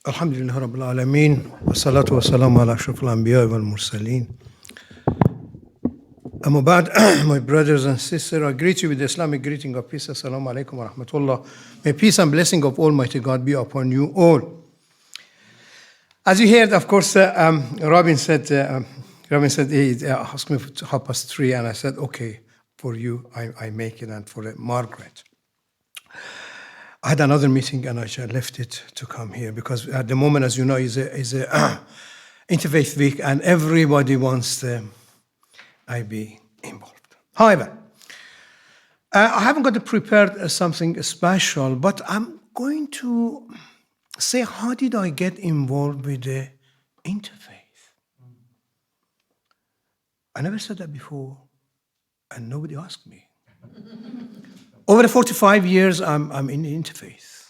Alhamdulillah Rabbil Alameen, wa salatu wa salamu ala ashrafil anbiya wal mursaleen. Amma ba'd, my brothers and sisters, I greet you with the Islamic greeting of peace. Assalamu alaikum wa rahmatullah. May peace and blessing of Almighty God be upon you all. As you heard, of course, Robin said he asked me to 3:30, and I said, okay, for you, I make it, and for Margaret. I had another meeting and I left it to come here because at the moment, as you know, is a Interfaith Week and everybody wants I be involved. However, I haven't got to prepare something special, but I'm going to say, how did I get involved with the interfaith? I never said that before, and nobody asked me. Over the 45 years, I'm in the interfaith.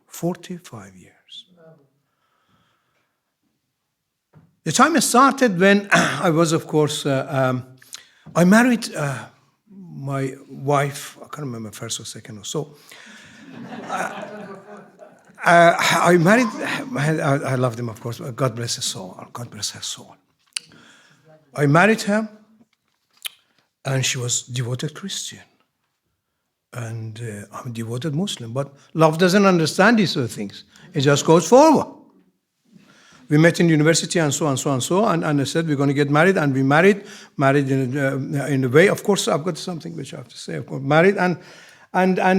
45 years. The time it started when I was, of course, I married my wife. I can't remember first or second or so. I married. I loved him, of course. God bless his soul. God bless her soul. I married her, and she was devoted Christian. And I'm a devoted Muslim, but love doesn't understand these sort of things. It just goes forward. We met in university and so on, and I said we're going to get married, and we married in a way. Of course, I've got something which I have to say. Of course, married, and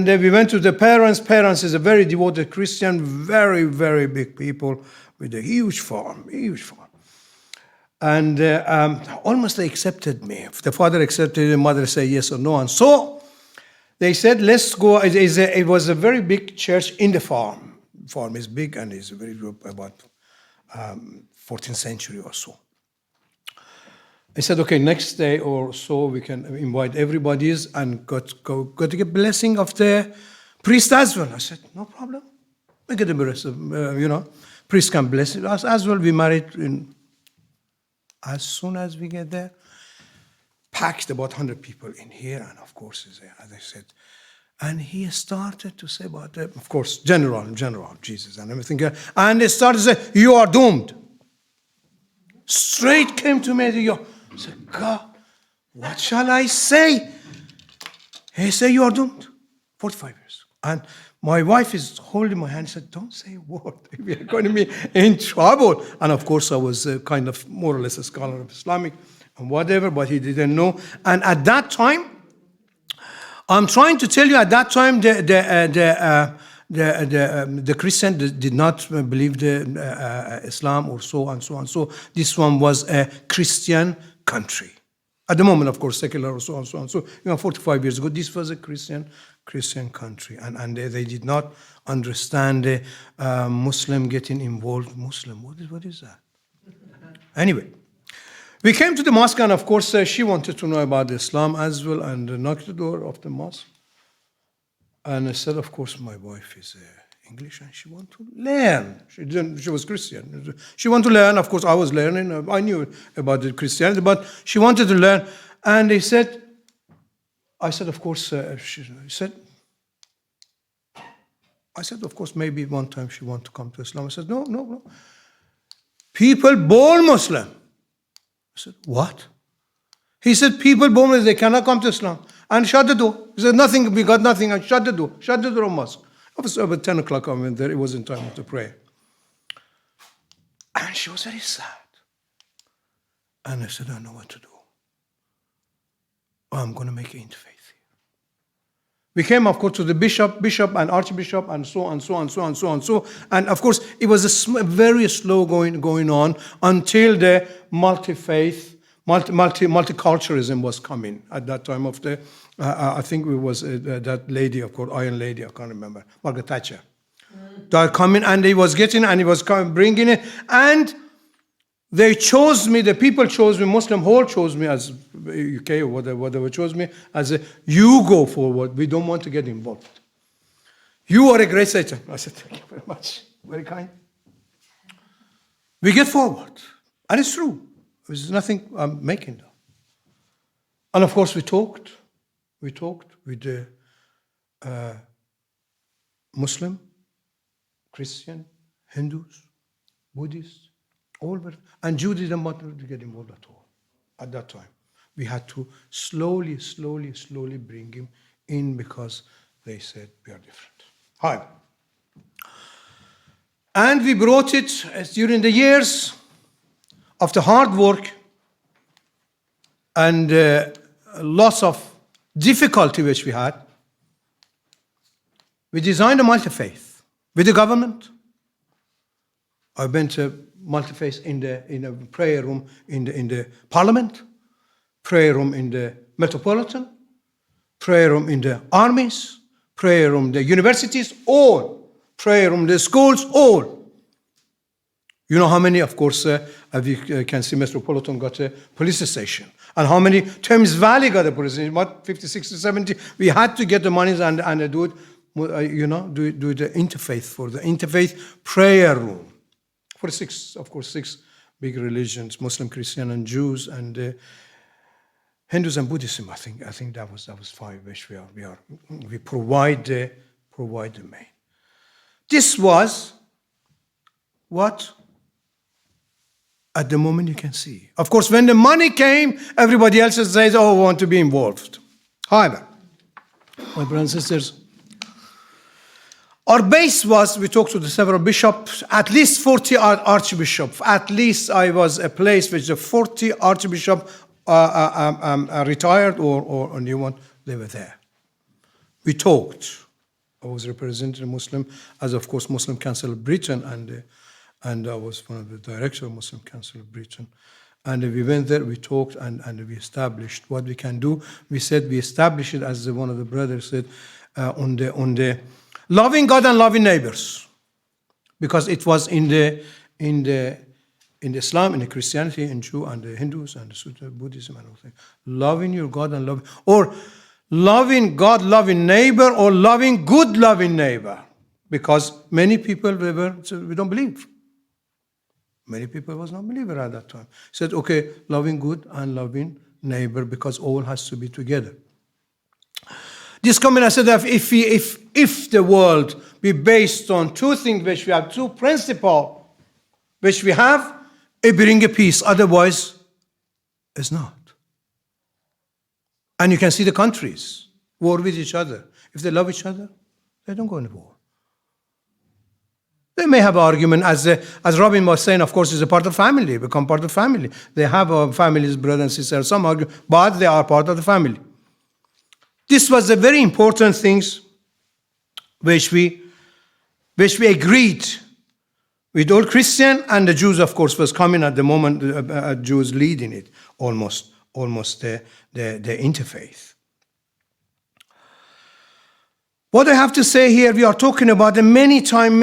we went to the parents. Parents is a very devoted Christian, very, very big people with a huge farm. And almost they accepted me. The father accepted, the mother said yes or no, and so they said, let's go. It was a very big church in the farm. The farm is big and it's very about 14th century or so. I said, okay, next day or so we can invite everybody and got to get blessing of the priest as well. I said, no problem. We get the blessing, priest can bless us as well. We married as soon as we get there. Packed about 100 people in here, and of course, as I said, and he started to say about, of course, general, Jesus and everything, and he started to say, you are doomed. Straight came to me, I said, God, what shall I say? He said, you are doomed. 45 years. And my wife is holding my hand and said, don't say a word. We are going to be in trouble. And of course, I was kind of more or less a scholar of Islamic and whatever, but he didn't know. And at that time, I'm trying to tell you, at that time, the Christian did not believe the Islam or so on. So this one was a Christian country. At the moment, of course, secular or so on. So 45 years ago, this was a Christian country, and they did not understand the Muslim getting involved. Muslim, what is that? Anyway. We came to the mosque, and of course, she wanted to know about Islam as well, and knocked the door of the mosque. And I said, of course, my wife is English, and she wanted to learn. She was Christian. She wanted to learn. Of course, I was learning. I knew about the Christianity, but she wanted to learn. And I said, of course, of course, maybe one time she wanted to come to Islam. I said, no. People born Muslim. I said, what? He said, people born, they cannot come to Islam. And shut the door. He said, nothing, we got nothing, and shut the door. Shut the door of mosque. It was about 10 o'clock, I went there. It wasn't time to pray. And she was very sad. And I said, I know what to do. I'm going to make an interfaith here. We came, of course, to the bishop and archbishop, and so on. And of course, it was a very slow going on until the multiculturalism was coming at that time of the, I think it was that lady, of course, Iron Lady, I can't remember, Margaret Thatcher. That coming, and he was bringing it, and they chose me, the people chose me, Muslim whole chose me as UK or whatever chose me as you go forward, we don't want to get involved. You are a great Satan. I said, thank you very much, very kind. We get forward, and it's true. There's nothing I'm making though. And of course we talked with the Muslim, Christian, Hindus, Buddhists, all were, and Jews didn't want to get involved at all at that time. We had to slowly bring him in because they said we are different. However, and we brought it during the years of the hard work and lots of difficulty which we had. We designed a multi-faith with the government. I went to multi-faith in a prayer room in the parliament, prayer room in the metropolitan, prayer room in the armies, prayer room in the universities, all. Prayer room in the schools, all. You know how many, of course, as you can see, Metropolitan got a police station. And how many Thames Valley got a police station? What, 50, 60, 70? We had to get the monies and do it, do the interfaith, for the interfaith prayer room. For six big religions, Muslim, Christian, and Jews, and Hindus and Buddhism. I think that was 5 which we provide the main. This was what at the moment you can see. Of course, when the money came, everybody else says, oh, I want to be involved. However, my brothers and sisters, our base was, we talked to the several bishops, at least 40 archbishops. At least I was a place which the 40 archbishops retired or a new one, they were there. We talked. I was representing a Muslim, as of course Muslim Council of Britain, and I was one of the directors of Muslim Council of Britain. And we went there, we talked, and we established what we can do. We said we established it, as one of the brothers said, on the loving God and loving neighbors, because it was in the Islam, in the Christianity, in Jew and the Hindus and the Buddhism and all things. Loving your God and loving, or loving God, loving neighbor, or loving good, loving neighbor. Because many people, we don't believe. Many people was not believer at that time. Said, okay, loving good and loving neighbor, because all has to be together. This comment, I said that if the world be based on two things, which we have two principles, which we have, it bring a peace. Otherwise, it's not. And you can see the countries war with each other. If they love each other, they don't go into war. They may have an argument, as Robin was saying, of course, it's a part of family, become part of family. They have families, brothers and sisters, some argue, but they are part of the family. This was a very important things which we agreed with all Christian, and the Jews, of course, was coming at the moment, Jews leading it, almost the interfaith. What I have to say here, we are talking about the many time.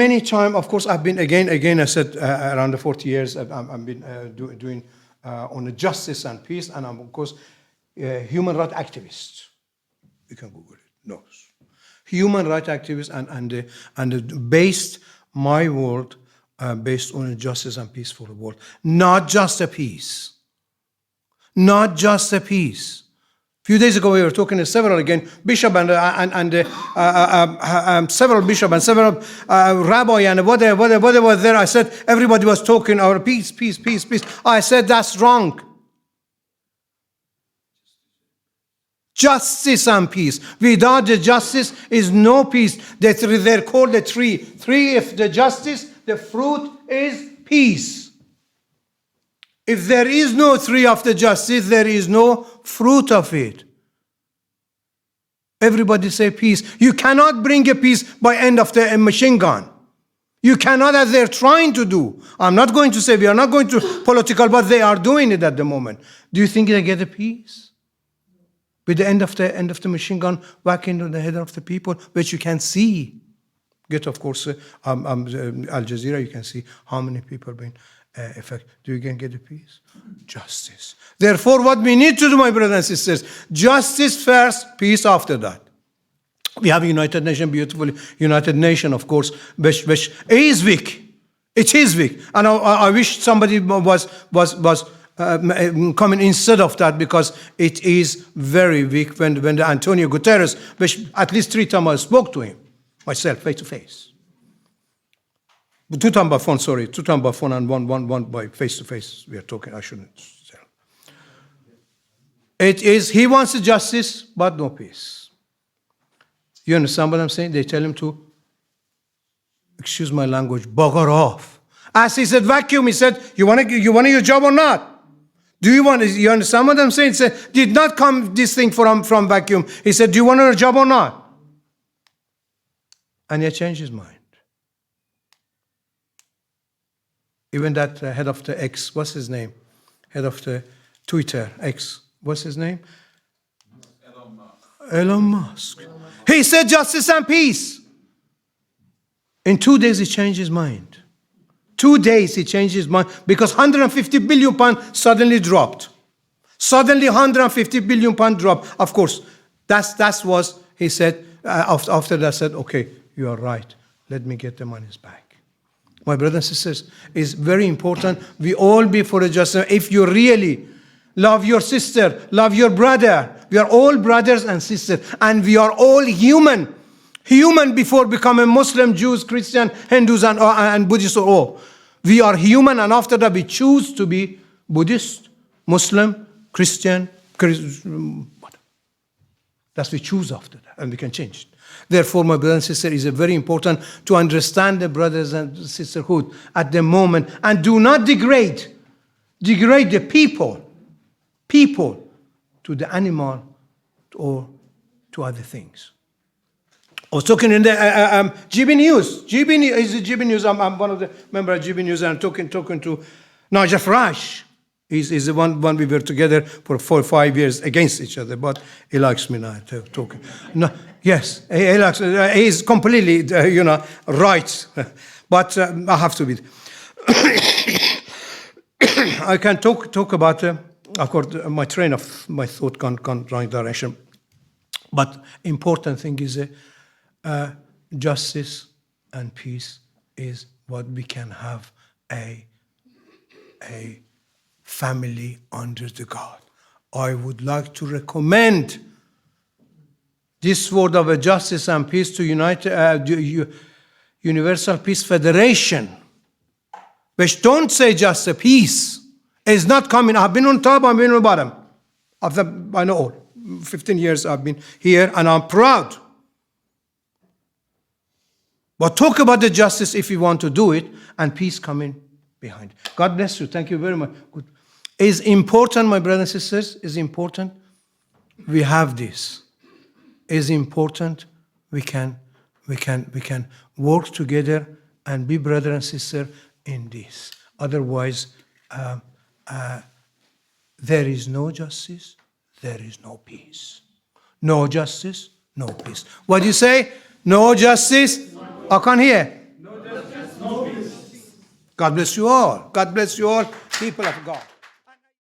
Of course, I've been, again, I said around the 40 years, I've been doing on the justice and peace, and I'm, of course, a human rights activist. You can Google it, no. Human rights activist, and based my world based on a justice and peace for the world. Not just a peace. Not just a peace. A few days ago, we were talking to several bishop and several bishop and several rabbi and whatever was there. I said everybody was talking about peace. I said that's wrong. Justice and peace. Without the justice is no peace. They're called the tree. Tree, if the justice, the fruit is peace. If there is no tree of the justice, there is no fruit of it. Everybody say peace. You cannot bring a peace by end of the machine gun. You cannot, as they're trying to do. I'm not going to say we are not going to political, but they are doing it at the moment. Do you think they get a peace? With the end of the machine gun whack into the head of the people, which you can see. Get, of course, Al Jazeera, you can see how many people have been affected. Do you get a peace? Justice. Therefore, what we need to do, my brothers and sisters, justice first, peace after that. We have a United Nations, beautiful United Nations, of course, which is weak. It is weak. And I wish somebody was coming instead of that, because it is very weak. When the Antonio Guterres, which at least 3 times I spoke to him, myself, face to face. Two times by phone, sorry. Two times by phone and one by face-to-face. We are talking, I shouldn't say. It is, he wants justice, but no peace. You understand what I'm saying? They tell him to, excuse my language, bugger off. As he said, vacuum, he said, you want your job or not? Do you want, you understand what I'm saying? He said, did not come this thing from vacuum. He said, do you want a job or not? And he changed his mind. Even that head of the X, what's his name? Head of the Twitter, X, what's his name? Elon Musk. He said justice and peace. In 2 days, he changed his mind. 2 days, he changed his mind because 150 billion pounds suddenly dropped. Suddenly, 150 billion pounds dropped. Of course, that was, he said, after that said, okay, you are right. Let me get the monies back. My brothers and sisters, it's very important. We all be for a justice. If you really love your sister, love your brother, we are all brothers and sisters, and we are all human. Human before becoming Muslim, Jews, Christian, Hindus, and Buddhists. All. We are human, and after that we choose to be Buddhist, Muslim, Christian, that's we choose after that, and we can change it. Therefore, my brothers and sisters, it is very important to understand the brothers and sisterhood at the moment, and do not degrade the people to the animal or to other things. I was talking in the GB News. GB News. I'm one of the members of GB News, and I'm talking to Najaf Faraj. He's the one we were together for 4 or 5 years against each other, but he likes me now talking. No, yes, he likes. He's completely, right. But I have to be. I can talk about. Of course, my train of my thought gone wrong direction. But important thing is justice and peace is what we can have a family under the God. I would like to recommend this word of justice and peace to Universal Peace Federation, which don't say just a peace. It's not coming. I've been on top, I've been on the bottom. I know all. 15 years I've been here, and I'm proud. But talk about the justice if you want to do it, and peace coming behind. God bless you. Thank you very much. Good. It's important, my brothers and sisters. It's important. We have this. It's important. We can work together and be brother and sister in this. Otherwise, there is no justice. There is no peace. No justice, no peace. What do you say? No justice? I can't hear. No justice, no peace. God bless you all. God bless you all, people of God.